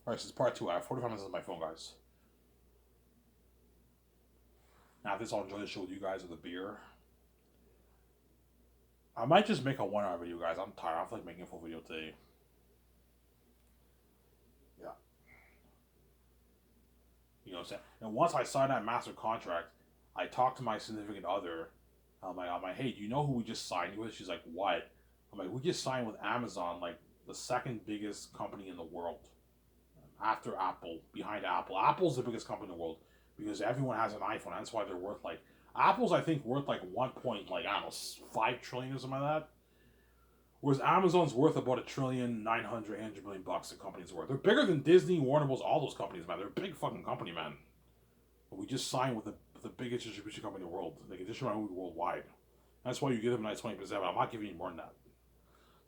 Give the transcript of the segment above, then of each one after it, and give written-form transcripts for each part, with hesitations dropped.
Alright, this is part 2. I have 45 minutes on my phone, guys. Now, if this, I'll enjoy the show with you guys with a beer. I might just make a 1 hour video, guys. I'm tired. I feel like making a full video today. Yeah. You know what I'm saying? And once I sign that master contract, I talk to my significant other. I'm like, hey, do you know who we just signed with? She's like, what? I'm like, we just signed with Amazon, like the second biggest company in the world. After Apple, behind Apple. Apple's the biggest company in the world because everyone has an iPhone. That's why they're worth like Apple's I think worth like 1 point like I don't know 5 trillion or something like that. Whereas Amazon's worth about $1,900,800,000,000 the company's worth. They're bigger than Disney, Warner Bros, all those companies, man. They're a big fucking company, man. But we just signed with the biggest distribution company in the world. They can distribute movie worldwide. That's why you give them a nice 20%. I'm not giving you more than that.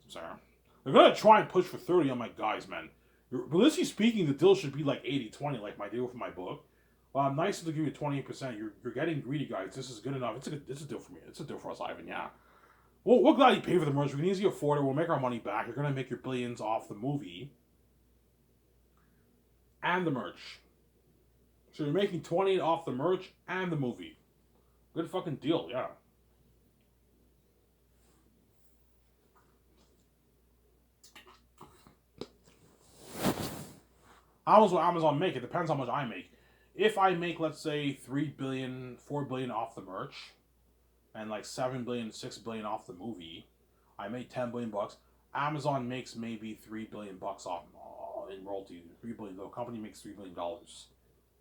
I'm sorry. They're gonna try and push for 30 on my guys, man. Realistically speaking, the deal should be like 80-20, like my deal for my book. Well, I'm nice to give you 20%. You're getting greedy, guys. This is good enough. It's a deal for me. It's a deal for us, Ivan. Yeah. Well, we're glad you paid for the merch. We can easily afford it. We'll make our money back. You're gonna make your billions off the movie and the merch. So you're making 20 off the merch and the movie. Good fucking deal. Yeah. How much will Amazon make? It depends how much I make. If I make, let's say, 3 billion, 4 billion off the merch, and like 7 billion, 6 billion off the movie, I made 10 billion bucks. Amazon makes maybe 3 billion bucks off in royalty. 3 billion. The company makes $3 billion.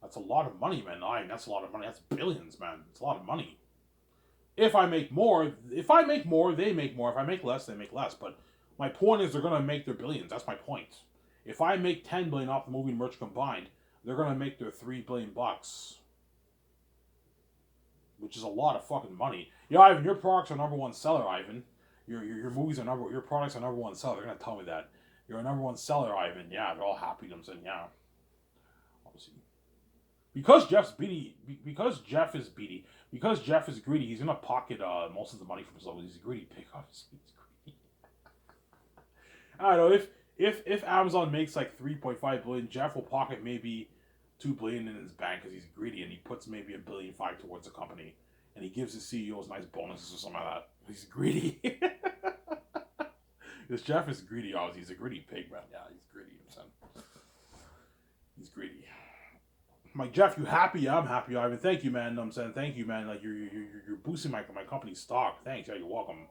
That's a lot of money, man. That's a lot of money. That's billions, man. It's a lot of money. If I make more, they make more. If I make less, they make less. But my point is, they're gonna make their billions. That's my point. If I make 10 billion off the movie and merch combined, they're gonna make their 3 billion bucks, which is a lot of fucking money. Yeah, Ivan, your products are number one seller, Ivan. Your movies are your products are number one seller. They're gonna tell me that you're a number one seller, Ivan. Yeah, they're all happy. I'm saying yeah. Obviously, because Jeff is beady, because Jeff is greedy. He's gonna pocket most of the money from himself. He's a greedy pig. Obviously, he's greedy. I don't know if Amazon makes like 3.5 billion, Jeff will pocket maybe 2 billion in his bank because he's greedy and he puts maybe $1.5 billion towards the company and he gives his CEOs nice bonuses or something like that. He's greedy. Because Jeff is greedy, obviously. He's a greedy pig, man. Yeah, he's greedy. He's greedy. I'm like, Jeff, you happy? Yeah, I'm happy, Ivan. Thank you, man. I'm saying thank you, man. Like you're boosting my company's stock. Thanks. Yeah, you're welcome.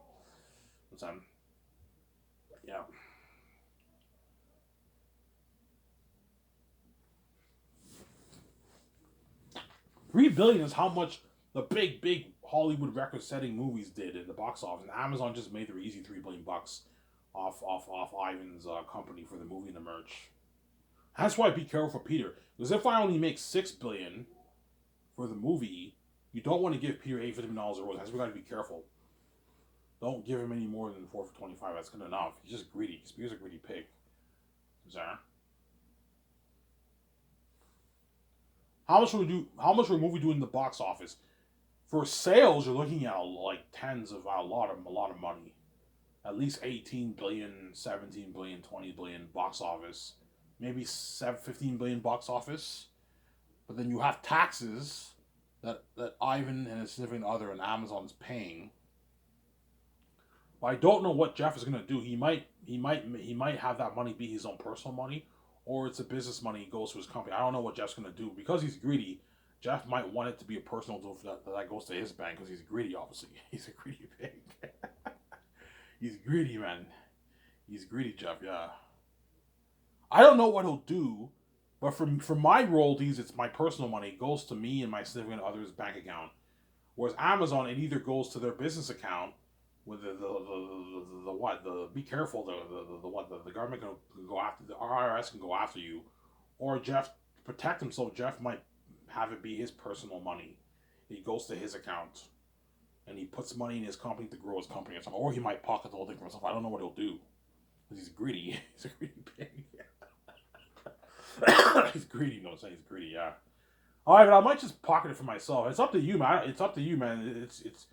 I'm saying, yeah. 3 billion is how much the big Hollywood record-setting movies did in the box office. And Amazon just made their easy 3 billion bucks off Ivan's company for the movie and the merch. That's why be careful for Peter, because if I only make 6 billion for the movie, you don't want to give Peter $850 a rose. That's why we got to be careful. Don't give him any more than 4 for 25. That's good enough. He's just greedy. Peter's a greedy pig. Sorry. How much will a movie do in the box office? For sales, you're looking at like tens of a lot of money. At least 18 billion, 17 billion, 20 billion box office. Maybe 15 billion box office. But then you have taxes that Ivan and his significant other and Amazon is paying. But I don't know what Jeff is gonna do. He might have that money be his own personal money, or it's a business money goes to his company. I don't know what Jeff's gonna do because he's greedy. Jeff might want it to be a personal deal that goes to his bank because he's greedy. Obviously, he's a greedy pig. He's greedy, man. He's greedy, Jeff. Yeah. I don't know what he'll do, but for my royalties, it's my personal money. It goes to me and my significant other's bank account. Whereas Amazon, it either goes to their business account with the what the be careful the government can go after the IRS can go after you, or Jeff to protect himself. Jeff might have it be his personal money. It goes to his account, and he puts money in his company to grow his company or something. Or he might pocket the whole thing for himself. I don't know what he'll do. He's greedy. He's a greedy pig. He's greedy. You know what I'm saying? He's greedy. Yeah. All right, but I might just pocket it for myself. It's up to you, man. It's up to you, man. It's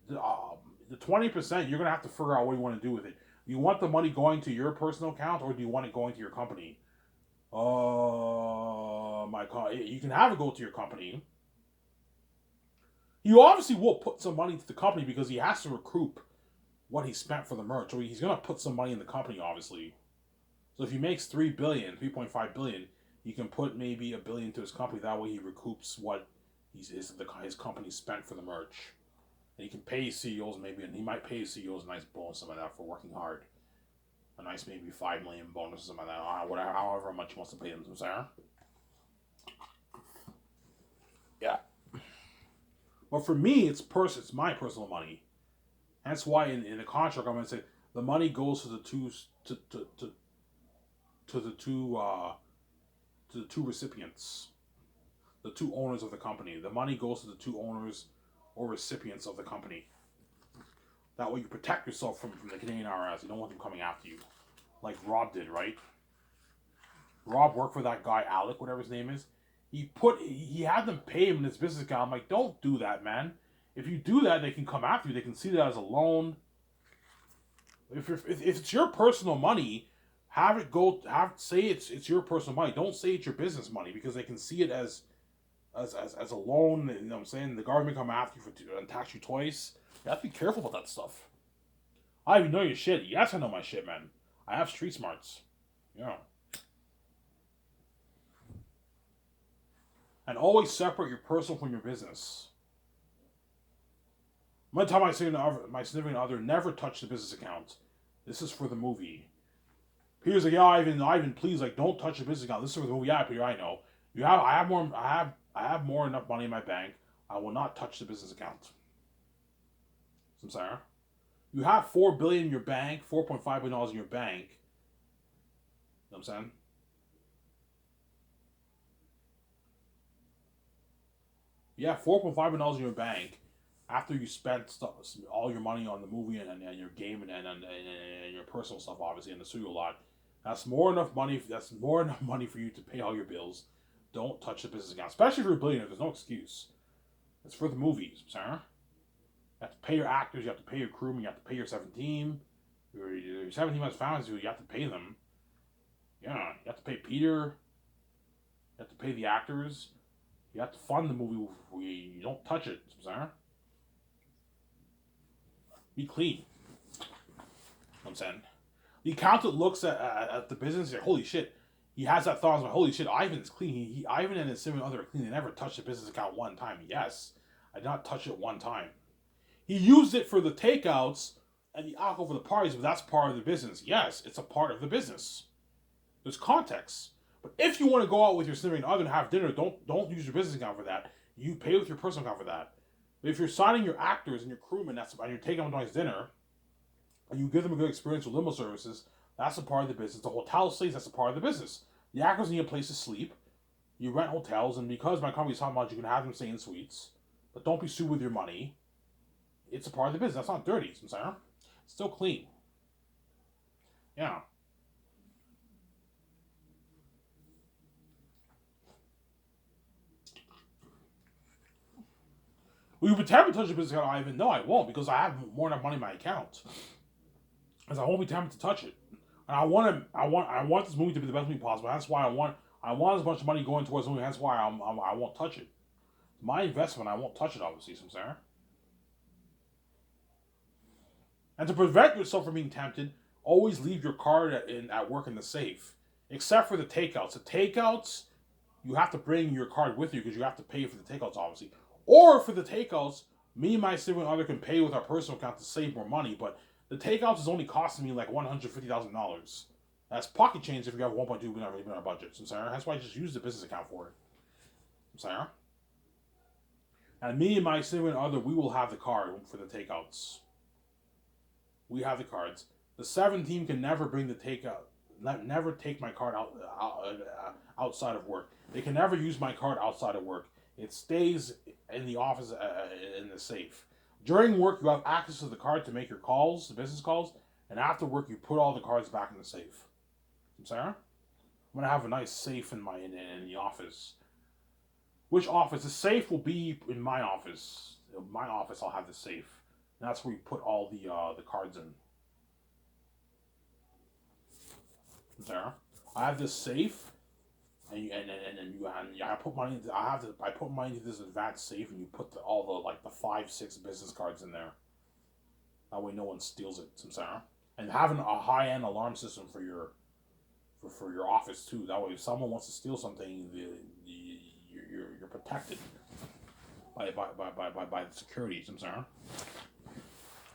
the 20%. You're gonna have to figure out what you want to do with it. Do you want the money going to your personal account, or do you want it going to your company? You can have it go to your company. He obviously will put some money into the company because he has to recoup what he spent for the merch. So he's gonna put some money in the company, obviously. So if he makes 3.5 billion, he can put maybe $1 billion into his company. That way he recoups what his company spent for the merch. And he can pay his CEOs maybe, and he might pay his CEOs a nice bonus, something like that, for working hard. A nice maybe 5 million bonus or something like that. Whatever, however much he wants to pay them. Sarah. Yeah. But for me, it's my personal money. That's why in the contract I'm going to say the money goes to the two to the two to the two recipients, the two owners of the company. The money goes to the two owners or recipients of the company. That way you protect yourself from the Canadian IRS. You don't want them coming after you, like Rob did, right? Rob worked for that guy Alec, whatever his name is. He had them pay him in his business account. I'm like, don't do that, man. If you do that, they can come after you. They can see that as a loan. If it's your personal money, have it go. Say it's your personal money. Don't say it's your business money because they can see it as a loan. You know what I'm saying? The government come after you and tax you twice. You have to be careful about that stuff. I even know your shit. Yes, I know my shit, man. I have street smarts. Yeah. And always separate your personal from your business. I'm gonna tell my significant other never touch the business account. This is for the movie. Peter's like, yeah, Ivan, please, like, don't touch the business account. This is for the movie. Yeah, Peter, I know. I have more enough money in my bank. I will not touch the business account. I'm sorry. You have $4 billion in your bank, $4.5 billion in your bank. You know what I'm saying? Yeah, $4.5 billion in your bank after you spent all your money on the movie and your game and your personal stuff, obviously, and the studio lot. That's more enough money. That's more enough money for you to pay all your bills. Don't touch the business account, especially if you're a billionaire. There's no excuse. It's for the movies, Sarah. You have to pay your actors. You have to pay your crewmen. You have to pay your 17. Your 17 has families. You have to pay them. Yeah, you have to pay Peter. You have to pay the actors. You have to fund the movie. You don't touch it, Sarah. Be clean. You know what I'm saying? The accountant looks at the business and says, holy shit. He has that thought, like, holy shit, Ivan's clean. Ivan and his seven other are clean. They never touched the business account one time. Yes, I did not touch it one time. He used it for the takeouts and the alcohol for the parties, but that's part of the business. Yes, it's a part of the business. There's context. But if you want to go out with your significant other and have dinner, don't use your business account for that. You pay with your personal account for that. But if you're signing your actors and your crewmen, and you're taking them to nice dinner, and you give them a good experience with limo services, that's a part of the business. The hotel stays, that's a part of the business. The actors need a place to sleep. You rent hotels, and because my company's talking about, you can have them stay in suites. But don't be sued with your money. It's a part of the business. That's not dirty, Sarah. It's still clean. Yeah. Will you pretend to touch the business account, Ivan? No, I won't, because I have more than enough money in my account. Because I won't be tempted to touch it. And I want this movie to be the best movie possible. That's why I want as much money going towards the movie. That's why I won't touch it. My investment, I won't touch it, obviously, Sarah. And to prevent yourself from being tempted, always leave your card at work in the safe. Except for the takeouts. The takeouts, you have to bring your card with you because you have to pay for the takeouts, obviously. Or for the takeouts, me and my significant other can pay with our personal account to save more money, but the takeouts is only costing me like $150,000. That's pocket change if you have 1.2 billion in our budget. That's why I just use the business account for it. Sarah. And me and my significant other, we will have the card for the takeouts. We have the cards. The 7 team can never bring the takeout. Never take my card outside of work. They can never use my card outside of work. It stays in the office in the safe. During work, you have access to the card to make your calls, the business calls, and after work, you put all the cards back in the safe. Sarah, I'm gonna have a nice safe in the office. Which office? The safe will be in my office. In my office, I'll have the safe. And that's where you put all the cards in. Sarah, I have this safe and I put money into I put money into this advanced safe, and you put all the like the 5-6 business cards in there. That way no one steals it. Samsara. And having a high end alarm system for your office too. That way if someone wants to steal something, you're protected by the security. Samsara.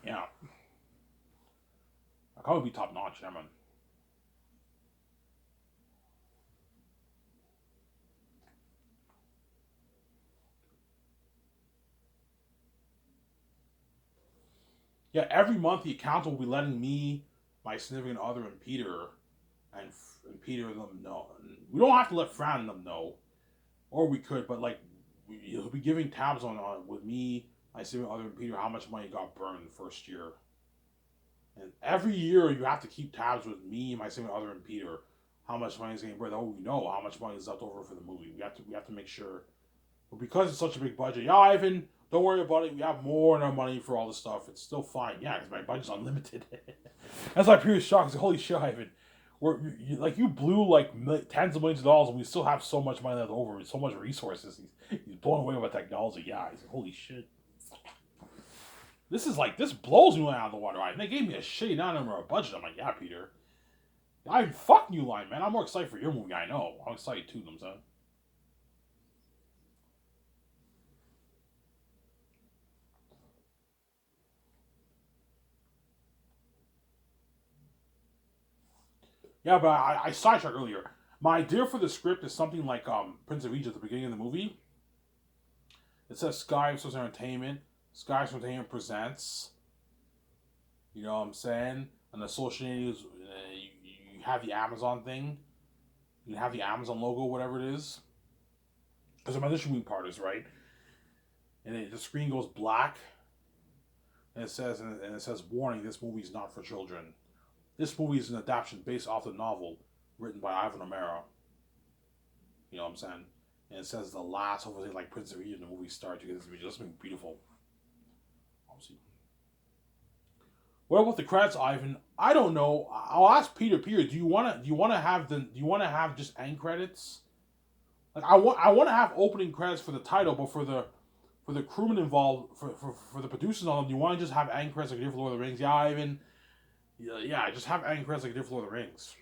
Yeah. That would be top notch, yeah, man. Yeah, every month the accountant will be letting me, my significant other, and Peter, and Peter and them know. We don't have to let Fran and them know, or we could, but like he'll be giving tabs on with me, my significant other, and Peter how much money got burned the first year. And every year you have to keep tabs with me, my significant other, and Peter how much money is getting burned. Oh, we know how much money is left over for the movie. We have to make sure. But because it's such a big budget, yeah, Ivan, don't worry about it. We have more than our money for all this stuff. It's still fine. Yeah, because my budget's unlimited. That's why Peter's shocked. He's like, holy shit, Ivan. Like you blew like tens of millions of dollars, and we still have so much money left over, so much resources. He's blown away by technology. Yeah, he's like, holy shit. This blows me out of the water. Ivan. They gave me a shitty number of budget. I'm like, yeah, Peter. Ivan, fuck New Line, man. I'm more excited for your movie. I know. I'm excited too. I'm saying. Yeah, but I sidetracked earlier. My idea for the script is something like Prince of Egypt at the beginning of the movie. It says Sky Source Entertainment. Sky Source Entertainment presents. You know what I'm saying? And associated, you have the Amazon thing. You have the Amazon logo, whatever it is. Because my distributing partners, right? And the screen goes black, and it says warning: this movie is not for children. This movie is an adaptation based off the novel written by Ivan O'Mara. You know what I'm saying? And it says the last, hopefully, like Prince of Egypt, the movie starts. You get this video. It's been beautiful. Obviously. What about the credits, Ivan? I don't know. I'll ask Peter. Peter, do you want to have just end credits? Like I want to have opening credits for the title, but for the crewmen involved, for the producers on them, do you want to just have end credits like Lord of the Rings? Yeah, Ivan. Yeah, just have end credits like Lord of the Rings.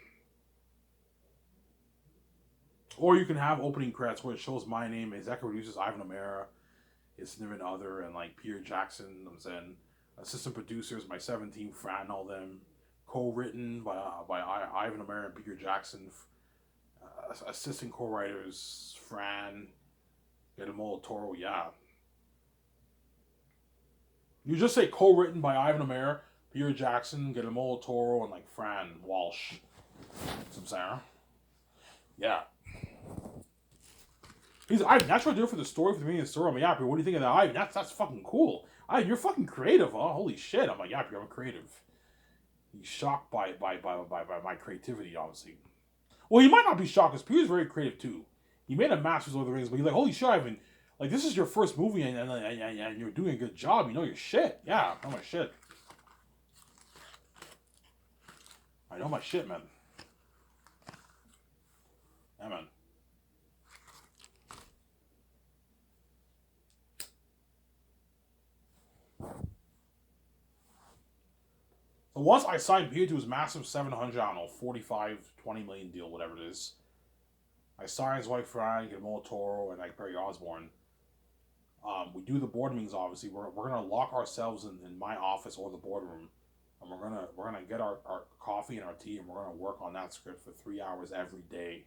Or you can have opening credits where it shows my name, executive producers Ivan O'Mara, his significant other, and like Peter Jackson. I'm saying assistant producers, my 17 Fran, and all them. Co-written by Ivan O'Mara and Peter Jackson. Assistant co-writers Fran, Guillermo Toro. Yeah, you just say co-written by Ivan O'Mara, Peter Jackson, Guillermo Toro, and like Fran Walsh. Some Sarah. Yeah. He's Ivan. That's what I do for the story, for the meaning of the story. I'm like, yeah, but what do you think of that, Ivan? That's fucking cool. Ivan, you're fucking creative, huh? Holy shit. I'm like, yeah, I'm creative. He's shocked by my creativity, obviously. Well, he might not be shocked because Peter's very creative too. He made a Masters of the Rings, but he's like, holy shit, Ivan. Like, this is your first movie and you're doing a good job. You know your shit. Yeah, I know my shit. I know my shit, man. Yeah, man. So once I signed Peter to his massive 700, I don't know, 45, 20 million deal, whatever it is, I signed his wife Fran, Guillermo Toro, and like Perry Osborne. We do the board meetings. Obviously, we're gonna lock ourselves in my office or the boardroom, and we're gonna get our coffee and our tea, and we're gonna work on that script for 3 hours every day,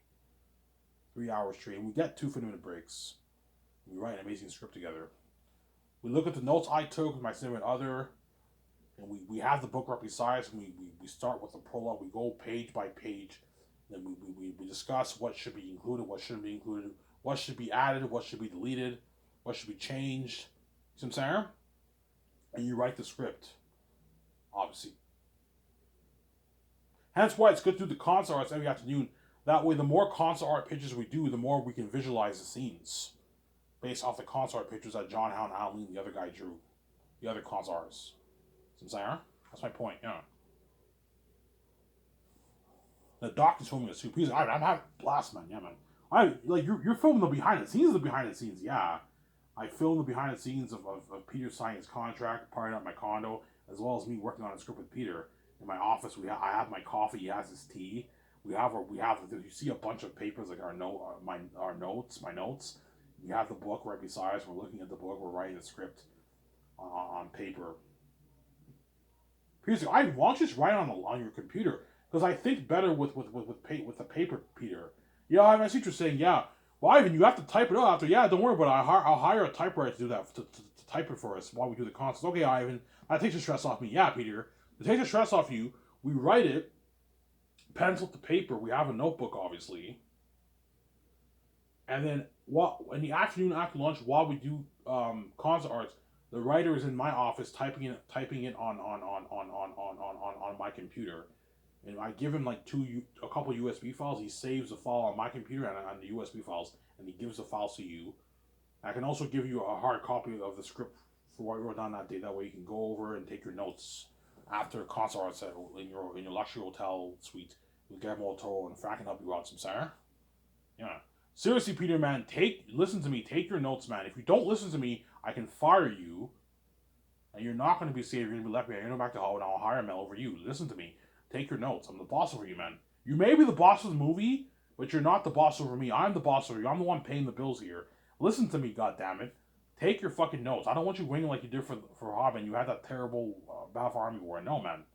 3 hours straight. And we get 2 minute breaks. We write an amazing script together. We look at the notes I took with my significant other, and we have the book right beside us, and we start with the prologue. We go page by page, then we discuss what should be included, what shouldn't be included, what should be added, what should be deleted, what should be changed. See what I'm saying? And you write the script, obviously. Hence why it's good to do the concept arts every afternoon. That way, the more concept art pictures we do, the more we can visualize the scenes based off the concept art pictures that John Howe and Alan Lee, the other guy, drew. The other concept artists. See what I'm saying? That's my point, yeah. The doctor's filming a soup. He's like, I'm having blast, man. Yeah, man. you're filming the behind the scenes of the behind the scenes, yeah. I filmed the behind the scenes of Peter signing his contract, partying at my condo, as well as me working on a script with Peter. In my office, I have my coffee, he has his tea. You see a bunch of papers like our notes, my notes. We have the book right beside us. We're looking at the book. We're writing the script on paper. Peter's like, why don't you just write it on your computer? Because I think better with the paper, Peter. Yeah, I see what you're saying. Yeah, well, Ivan, you have to type it out after. Yeah, don't worry about it. I'll hire a typewriter to do that to type it for us while we do the concerts. Okay, Ivan, that takes the stress off me. Yeah, Peter, it takes the stress off you. We write it, pencil to paper. We have a notebook, obviously, and then what in the afternoon after lunch while we do concert arts, the writer is in my office typing it on my computer, and I give him like a couple USB files. He saves the file on my computer and on the USB files, and he gives the files to you. I can also give you a hard copy of the script for what we wrote down that day. That way you can go over and take your notes after concert arts in your luxury hotel suite with Guillermo del Toro, and if I can help you out some, sir. Yeah. Seriously, Peter, man, listen to me. Take your notes, man. If you don't listen to me, I can fire you, and you're not going to be safe. You're going to be left behind. You're going to go back to Hollywood, and I'll hire Mel over you. Listen to me. Take your notes. I'm the boss over you, man. You may be the boss of the movie, but you're not the boss over me. I'm the boss over you. I'm the one paying the bills here. Listen to me, goddammit. Take your fucking notes. I don't want you winging like you did for Hobbit. You had that terrible Balfour Army War. No, man.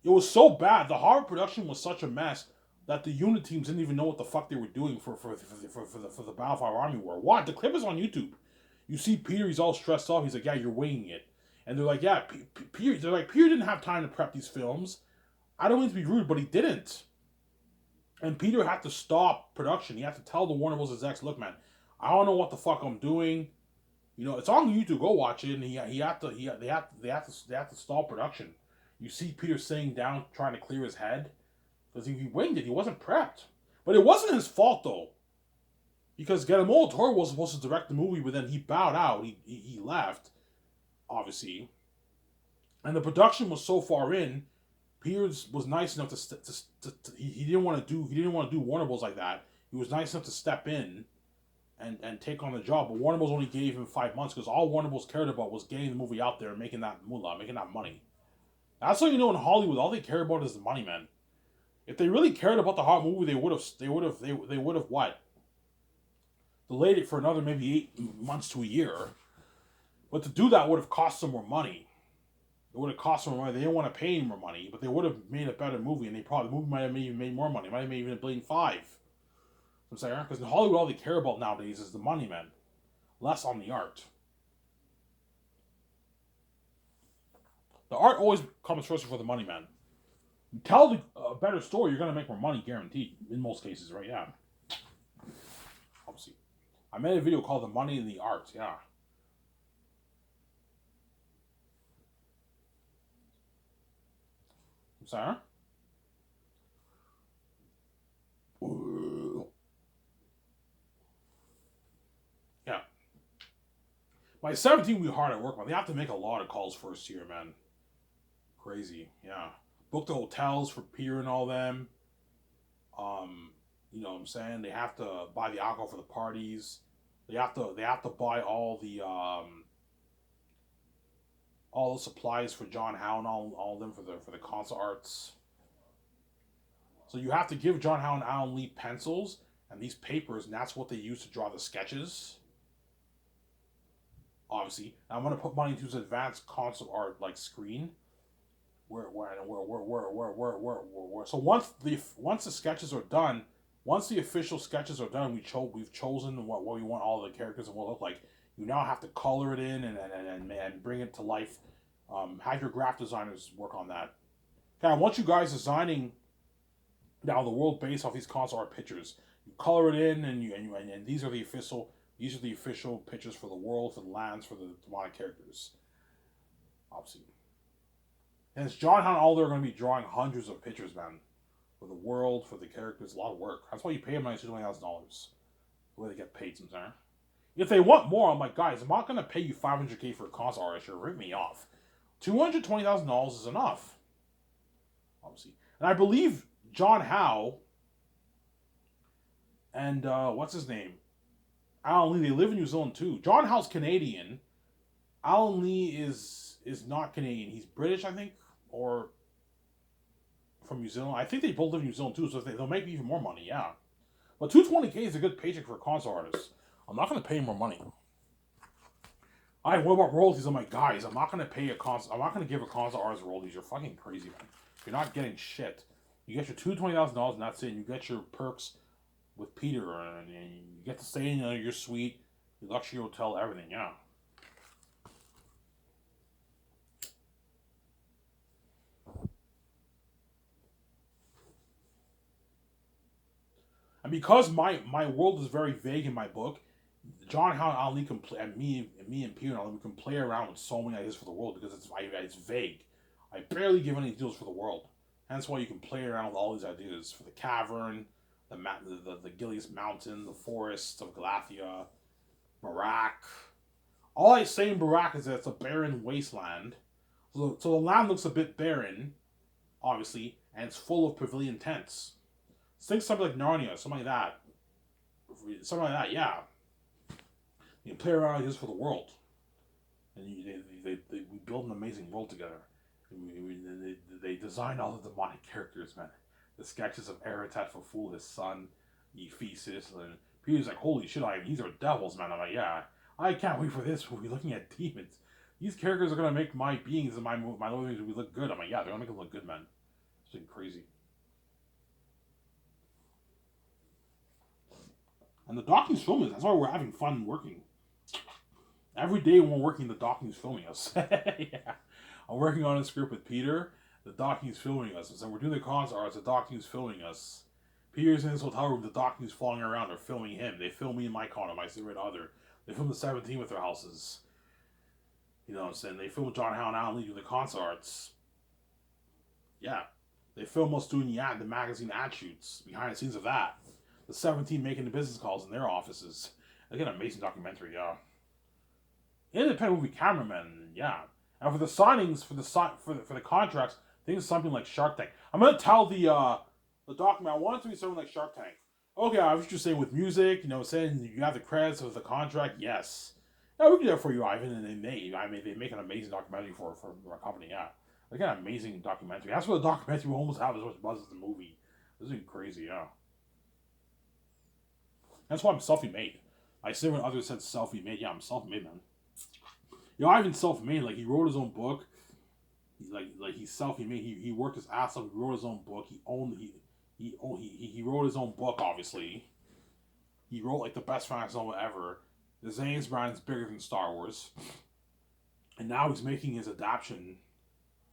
It was so bad. The Hobbit production was such a mess that the unit teams didn't even know what the fuck they were doing for the Balfour Army War. What? The clip is on YouTube. You see Peter, he's all stressed out. He's like, yeah, you're winging it. And they're like, yeah, Peter didn't have time to prep these films. I don't mean to be rude, but he didn't. And Peter had to stop production. He had to tell the Warner Bros. Execs, look, man, I don't know what the fuck I'm doing. You know, it's on YouTube. Go watch it. And they have to stop production. You see Peter sitting down, trying to clear his head. Because he winged it. He wasn't prepped. But it wasn't his fault, though. Because Guillermo del Toro was supposed to direct the movie, but then he bowed out. He left, obviously. And the production was so far in, Peters was nice enough he didn't want to do Warner Bros. Like that. He was nice enough to step in and take on the job. But Warner Bros. Only gave him 5 months because all Warner Bros. Cared about was getting the movie out there and making that moolah, making that money. That's how you know in Hollywood, all they care about is the money, man. If they really cared about the hot movie, they would have what? Delayed it for another maybe 8 months to a year. But to do that would have cost them more money. It would have cost them more money. They didn't want to pay any more money, but they would have made a better movie, and the movie might have even made more money. It might have made even $1.5 billion. I'm saying, because in Hollywood, all they care about nowadays is the money, man. Less on the art. The art always comes first before the money, man. You tell a better story, you're going to make more money, guaranteed. In most cases, right? Yeah. Obviously. I made a video called The Money in the Art. Yeah. I'm sorry? Yeah. My 17 week hard at work, man. They have to make a lot of calls first year, man. Crazy. Yeah. Book the hotels for Peter and all them. You know what I'm saying? They have to buy the alcohol for the parties. They have to buy all the supplies for John Howe and all of them for the concert arts. So you have to give John Howe and Alan Lee pencils and these papers, and that's what they use to draw the sketches. Obviously, I'm gonna put money into his advanced concert art like screen. Where. So once the sketches are done, once the official sketches are done, we've chosen what we want all the characters and what look like. You now have to color it in and bring it to life. Have your graphic designers work on that. Okay, I want you guys designing now the world based off these concert art pictures. You color it in, and these are the official pictures for the world, for the lands, for the demonic characters. Obviously. And it's John Howe all they're going to be drawing hundreds of pictures, man. For the world, for the characters, a lot of work. That's why you pay them $20,000. The way they get paid sometimes. If they want more, I'm like, guys, I'm not going to pay you $500K for a concert artist. You're ripping me off. $220,000 is enough. Obviously. And I believe John Howe and what's his name? Alan Lee. They live in New Zealand too. John Howe's Canadian. Alan Lee is not Canadian. He's British, I think, or from New Zealand. I think they both live in New Zealand too, so they'll make even more money. Yeah, but 220K is a good paycheck for a concert artist. I'm not gonna pay more money. What about royalties? I'm like, guys, I'm not gonna pay a concert. I'm not gonna give a concert artist royalties. You're fucking crazy, man. You're not getting shit. You get your $220,000 and that's it. You get your perks with Peter, and you get to stay in your suite, your luxury hotel, everything. Yeah. And because my world is very vague in my book, John Howard and Ali can play, and me and Peter and Ali can play around with so many ideas for the world because it's vague. I barely give any deals for the world. Hence why you can play around with all these ideas for the cavern, the Gilius Mountain, the forests of Galathia, Barak. All I say in Barak is that it's a barren wasteland. So the land looks a bit barren, obviously, and it's full of pavilion tents. Think something like Narnia, something like that. Something like that, yeah. You can play around with this for the world. And we build an amazing world together. They design all the demonic characters, man. The sketches of Eratat Faful, his son, Ephesus, and Peter's like, holy shit, these are devils, man. I'm like, yeah, I can't wait for this. We'll be looking at demons. These characters are gonna make my beings and my living things look good. I'm like, yeah, they're gonna make them look good, man. It's been crazy. And the Dawkins filming, that's why we're having fun working. Every day when we're working, the Dawkins filming us. Yeah. I'm working on a script with Peter. The Dawkins filming us. So we're doing the concert arts. The Dawkins filming us. Peter's in his hotel room. The Dawkins flying around. They're filming him. They film me in my condo, my favorite other. They film the 17 with their houses. You know what I'm saying? They film John Howe and Alan Lee doing the concert arts. Yeah. They film us doing the magazine ad shoots. Behind the scenes of that. The 17 making the business calls in their offices. Like an amazing documentary, yeah. Independent movie cameraman, yeah. And for the signings, for the contracts, think of something like Shark Tank. I'm gonna tell the document. I want it to be something like Shark Tank. Okay, I was just saying with music, saying you have the credits of the contract. Yes, yeah, we can do that for you, Ivan. And they make an amazing documentary for our company. Yeah, like an amazing documentary. That's what the documentary will almost have as much buzz as the movie. This is crazy, yeah. That's why I'm self-made. I say when others said self-made, yeah, I'm self-made, man. Ivan's self-made. Like he wrote his own book. He's self-made. He worked his ass off. He wrote his own book. He wrote his own book. Obviously, he wrote like the best fantasy novel ever. The Zane's brand is bigger than Star Wars, and now he's making his adaptation.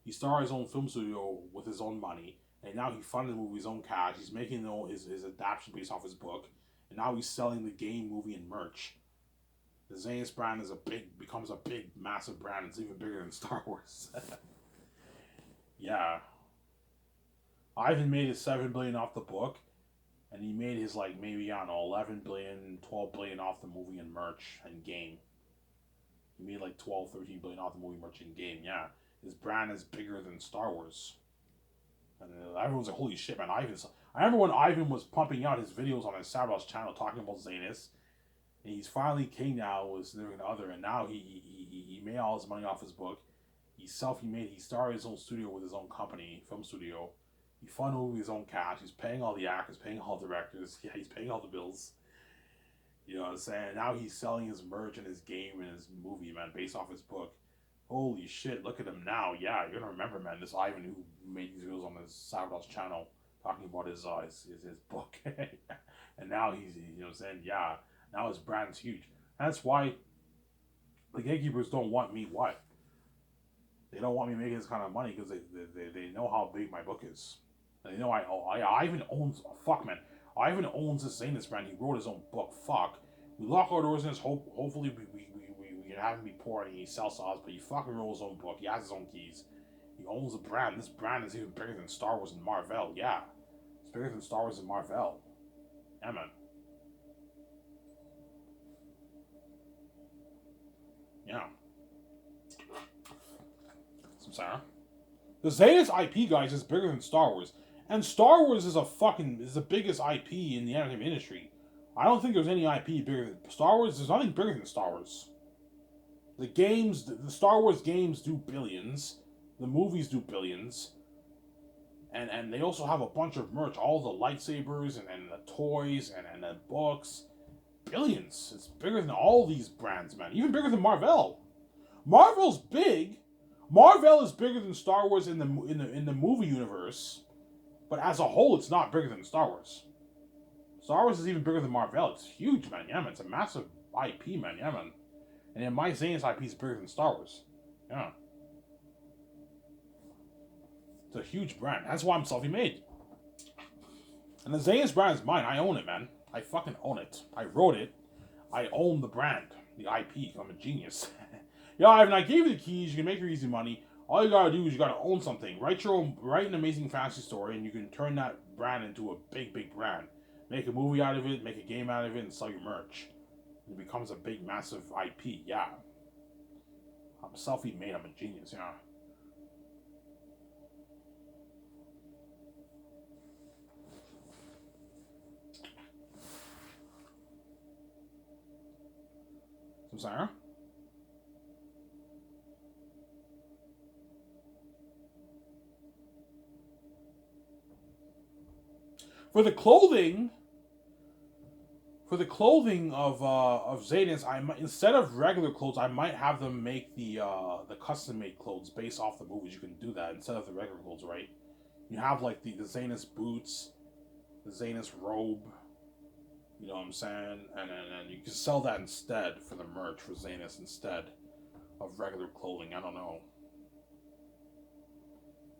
He started his own film studio with his own money, and now he funded the movie with his own cash. He's making his adaptation based off his book, and now he's selling the game, movie, and merch. The Zanus brand becomes a big, massive brand. It's even bigger than Star Wars. Yeah. Ivan made his $7 billion off the book, and he made his maybe I don't know 11 billion, 12 billion off the movie and merch and game. He made 12, 13 billion off the movie, merch, and game. Yeah, his brand is bigger than Star Wars. And everyone's like, holy shit, man! I remember when Ivan was pumping out his videos on his Sabros channel talking about Zanus. And he's finally king now with significant other, and now he made all his money off his book. He started his own studio with his own company, film studio. He funded with his own cash. He's paying all the actors, paying all the directors. Yeah, he's paying all the bills. You know what I'm saying? Now he's selling his merch and his game and his movie, man, based off his book. Holy shit, look at him now. Yeah, you're gonna remember, man, this Ivan who made these videos on his Sabros channel talking about his book. And now he's, you know what I'm saying? Yeah. Now his brand's huge. That's why the gatekeepers don't want me what? They don't want me making this kind of money because they know how big my book is. And they know Ivan owns, fuck man, Ivan owns this Zanus brand. He wrote his own book, fuck. We lock our doors in this, hopefully we can have him be poor and he sells to us, but he fucking wrote his own book. He has his own keys. He owns the brand. This brand is even bigger than Star Wars and Marvel. Yeah. It's bigger than Star Wars and Marvel. Yeah, man. Yeah. Some Sarah. The Zanus IP, guys, is bigger than Star Wars. And Star Wars is the biggest IP in the entertainment industry. I don't think there's any IP bigger than Star Wars. There's nothing bigger than Star Wars. The games, the Star Wars games do billions. The movies do billions. And they also have a bunch of merch, all the lightsabers and the toys and the books. Billions. It's bigger than all these brands, man. Even bigger than Marvel. Marvel's big. Marvel is bigger than Star Wars in the movie universe, but as a whole, it's not bigger than Star Wars. Star Wars is even bigger than Marvel. It's huge, man. Yeah, man. It's a massive IP, man. Yeah, man. And in my Zanus IP is bigger than Star Wars. Yeah. It's a huge brand. That's why I'm self-made. And the Zanus brand is mine. I own it, man. I fucking own it. I wrote it. I own the brand, the IP. I'm a genius. Yeah, Ivan, I gave you the keys. You can make your easy money. All you gotta do is you gotta own something. Write an amazing fantasy story, and you can turn that brand into a big, big brand. Make a movie out of it, make a game out of it, and sell your merch. It becomes a big, massive IP. Yeah, I'm self-made. I'm a genius. Yeah. I'm sorry. For the clothing, of Zanus, I might, instead of regular clothes, I might have them make the custom made clothes based off the movies. You can do that instead of the regular clothes, right? You have like the Zanus boots, the Zanus robe. You know what I'm saying? And you can sell that instead for the merch for Zanus instead of regular clothing. I don't know.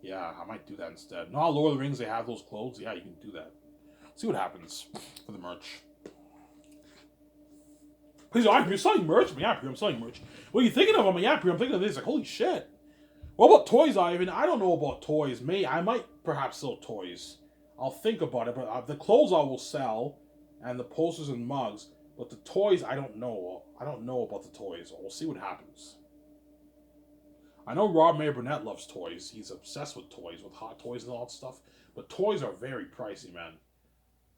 Yeah, I might do that instead. No, Lord of the Rings, they have those clothes. Yeah, you can do that. See what happens for the merch. Please, you're selling merch? I'm selling merch. What are you thinking of? I'm thinking of this. Like, holy shit. What about toys, Ivan? I don't know about toys. I might perhaps sell toys. I'll think about it, but the clothes I will sell, and the posters and mugs. But the toys, I don't know. I don't know about the toys. We'll see what happens. I know Rob Mayer Burnett loves toys. He's obsessed with toys, with hot toys and all that stuff. But toys are very pricey, man.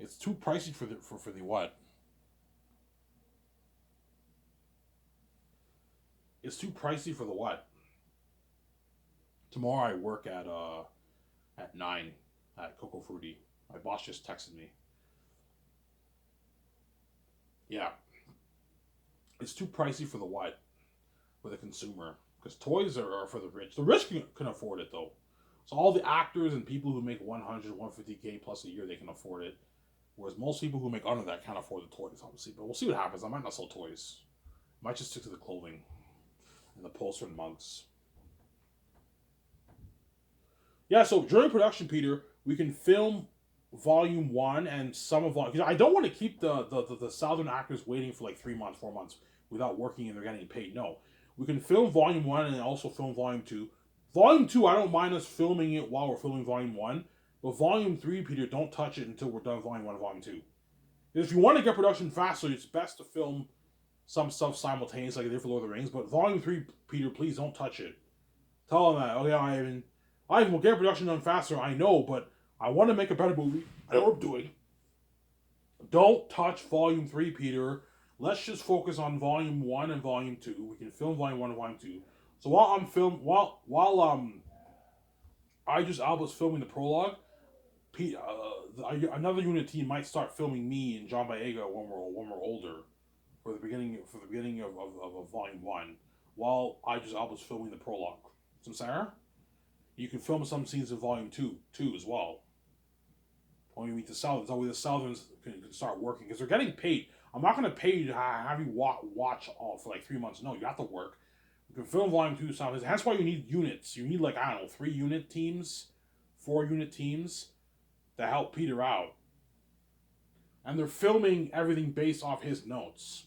It's too pricey for the what? It's too pricey for the what? Tomorrow I work at 9 at Coco Fruity. My boss just texted me. Yeah, it's too pricey for the what? For the consumer. Because toys are for the rich. The rich can afford it though. So all the actors and people who make 100, 150K plus a year, they can afford it. Whereas most people who make under that can't afford the toys, obviously. But we'll see what happens. I might not sell toys. I might just stick to the clothing and the poster and mugs. Yeah, so during production, Peter, we can film volume one and some of volume. I don't want to keep the Southern actors waiting for like 3 months, 4 months without working and they're getting paid. No, we can film volume one and also film volume two. Volume two, I don't mind us filming it while we're filming volume one. But volume three, Peter, don't touch it until we're done volume one and volume two. If you want to get production faster, it's best to film some stuff simultaneously like I did for Lord of the Rings. But volume three, Peter, please don't touch it. Tell them that. Okay, Ivan will get production done faster. I know, but I want to make a better movie. I know what I'm doing. Don't touch volume three, Peter. Let's just focus on volume one and volume two. We can film volume one and volume two. So while Idris Elba's filming the prologue, another unit team might start filming me and John Boyega when we're older for the beginning of volume one, while Idris Elba's filming the prologue. So Sarah, you can film some scenes in volume two as well. When you meet the Southerners, that way the Southerners can start working because they're getting paid. I'm not going to pay you to have you watch all for like 3 months. No, you have to work. You can film volume two Southerners. That's why you need units. You need like, I don't know, 3 unit teams, 4 unit teams to help Peter out. And they're filming everything based off his notes.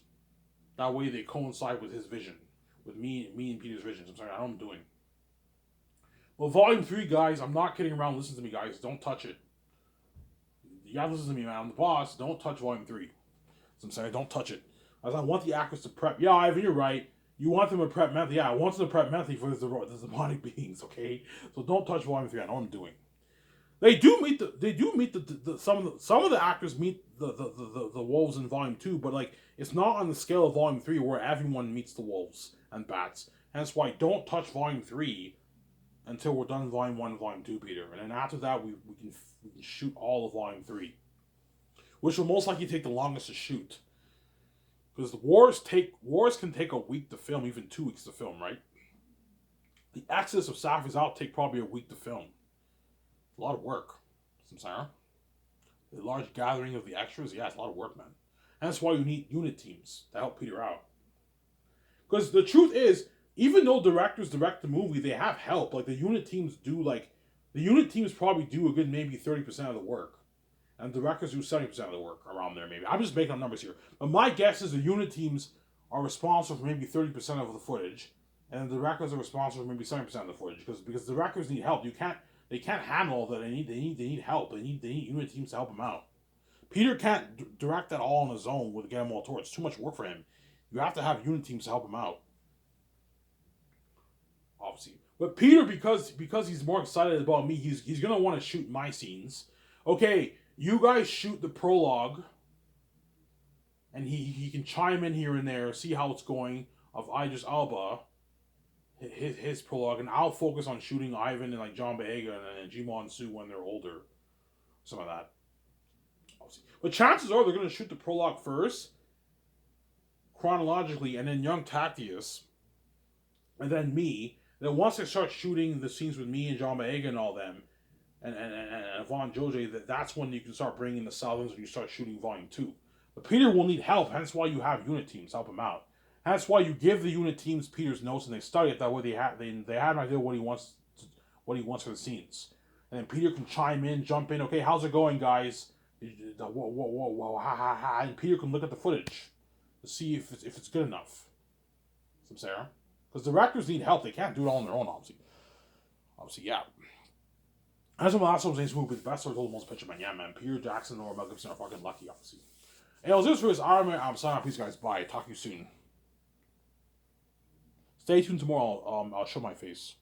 That way they coincide with his vision. With me and Peter's visions. I'm sorry, I know what I'm doing. Well, volume 3, guys, I'm not kidding around. Listen to me, guys. Don't touch it. You gotta listen to me, man. I'm the boss. Don't touch volume 3. So I'm sorry, don't touch it. As I want the actors to prep. Yeah, Ivan, you're right. You want them to prep mentally. Yeah, I want them to prep mentally for the demonic beings, okay? So don't touch volume 3. I know what I'm doing. they do meet some of the actors meet the wolves in volume 2, but like it's not on the scale of volume 3 where everyone meets the wolves and bats. Hence why don't touch volume 3 until we're done volume 1 and volume 2, Peter. And then after that we can shoot all of volume 3, which will most likely take the longest to shoot. Because the wars can take a week to film, even 2 weeks to film, right? The Exodus of Sapphire's Out take probably a week to film. A lot of work. Some Sarah. The large gathering of the extras, yeah, it's a lot of work, man. And that's why you need unit teams to help Peter out. Because the truth is, even though directors direct the movie, they have help. Like the unit teams do, the unit teams probably do a good maybe 30% of the work. And directors do 70% of the work around there, maybe. I'm just making up numbers here. But my guess is the unit teams are responsible for maybe 30% of the footage. And the directors are responsible for maybe 70% of the footage. Because directors need help. They can't handle all that. They need help. They need unit teams to help them out. Peter can't direct that all on his own with Guillermo del Toro. It's too much work for him. You have to have unit teams to help him out. Obviously. But Peter, because he's more excited about me, he's gonna want to shoot my scenes. Okay, you guys shoot the prologue, and he can chime in here and there, see how it's going of Idris Elba, his prologue, and I'll focus on shooting Ivan and like John Boyega and Jimo and Sue when they're older, some of that. Obviously. But chances are they're gonna shoot the prologue first, chronologically, and then young Tactius, and then me. Then once they start shooting the scenes with me and John Boyega and all them, and Yvonne Joje, that's when you can start bringing the Southlands and you start shooting volume 2. But Peter will need help, hence why you have unit teams help him out. Hence why you give the unit teams Peter's notes and they study it. That way they have an idea what he wants for the scenes. And then Peter can chime in, jump in. Okay, how's it going, guys? Whoa, ha ha ha. And Peter can look at the footage to see if it's good enough. Some Sarah. Because directors need help. They can't do it all on their own, obviously. Obviously, yeah. As my last one was movie, the best story told the most picture, man. Yeah, man. Peter Jackson or Mel Gibson are fucking lucky, obviously. Hey, this for this Iron Man. I'm signing off. Peace, guys. Bye. Talk to you soon. Stay tuned tomorrow. I'll show my face.